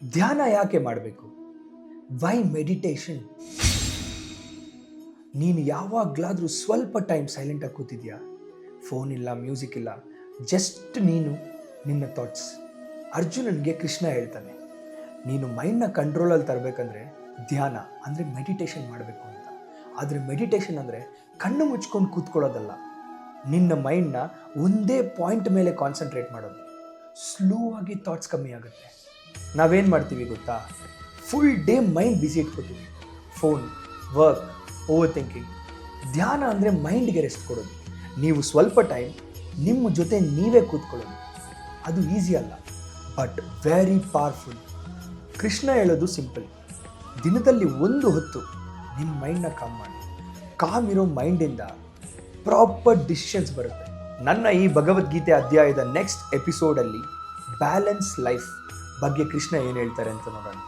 ಧ್ಯಾನ ಯಾಕೆ ಮಾಡಬೇಕು? Why meditation? ನೀನು ಯಾವಾಗಲಾದರೂ ಸ್ವಲ್ಪ ಟೈಮ್ ಸೈಲೆಂಟಾಗಿ ಕೂತಿದ್ಯಾ? ಫೋನ್ ಇಲ್ಲ, ಮ್ಯೂಸಿಕ್ ಇಲ್ಲ, ಜಸ್ಟ್ ನೀನು, ನಿನ್ನ ಥಾಟ್ಸ್. ಅರ್ಜುನನಿಗೆ ಕೃಷ್ಣ ಹೇಳ್ತಾನೆ, ನೀನು ಮೈಂಡ್ನ ಕಂಟ್ರೋಲಲ್ಲಿ ತರಬೇಕಂದ್ರೆ ಧ್ಯಾನ ಅಂದರೆ ಮೆಡಿಟೇಷನ್ ಮಾಡಬೇಕು ಅಂತ. ಆದರೆ ಮೆಡಿಟೇಷನ್ ಅಂದರೆ ಕಣ್ಣು ಮುಚ್ಕೊಂಡು ಕೂತ್ಕೊಳ್ಳೋದಲ್ಲ, ನಿನ್ನ ಮೈಂಡ್ನ ಒಂದೇ ಪಾಯಿಂಟ್ ಮೇಲೆ ಕಾನ್ಸಂಟ್ರೇಟ್ ಮಾಡೋದು. ಸ್ಲೋ ಆಗಿ ಥಾಟ್ಸ್ ಕಮ್ಮಿ ಆಗುತ್ತೆ. ನಾವೇನು ಮಾಡ್ತೀವಿ ಗೊತ್ತಾ? ಫುಲ್ ಡೇ ಮೈಂಡ್ ಬ್ಯುಸಿ ಇಟ್ಕೋತೀವಿ. Phone, work, over thinking. ಧ್ಯಾನ ಅಂದರೆ ಮೈಂಡ್ಗೆ ರೆಸ್ಟ್ ಕೊಡೋದು. ನೀವು ಸ್ವಲ್ಪ ಟೈಮ್ ನಿಮ್ಮ ಜೊತೆ ನೀವೇ ಕೂತ್ಕೊಳ್ಳೋದು. ಅದು ಈಸಿ ಅಲ್ಲ, ಬಟ್ ವೆರಿ ಪವರ್ಫುಲ್. ಕೃಷ್ಣ ಹೇಳೋದು ಸಿಂಪಲ್, ದಿನದಲ್ಲಿ ಒಂದು ಹೊತ್ತು ನಿಮ್ಮ ಮೈಂಡ್ನ ಕಾಮ್ ಮಾಡಿ. ಕಾಮ್ ಇರೋ ಮೈಂಡಿಂದ ಪ್ರಾಪರ್ ಡಿಸಿಷನ್ಸ್ ಬರುತ್ತೆ. ನನ್ನ ಈ ಭಗವದ್ಗೀತೆ ಅಧ್ಯಾಯದ ನೆಕ್ಸ್ಟ್ ಎಪಿಸೋಡಲ್ಲಿ ಬ್ಯಾಲೆನ್ಸ್ ಲೈಫ್ ಬಗ್ಗೆ ಕೃಷ್ಣ ಏನು ಹೇಳ್ತಾರೆ ಅಂತ ನೋಡೋಣ.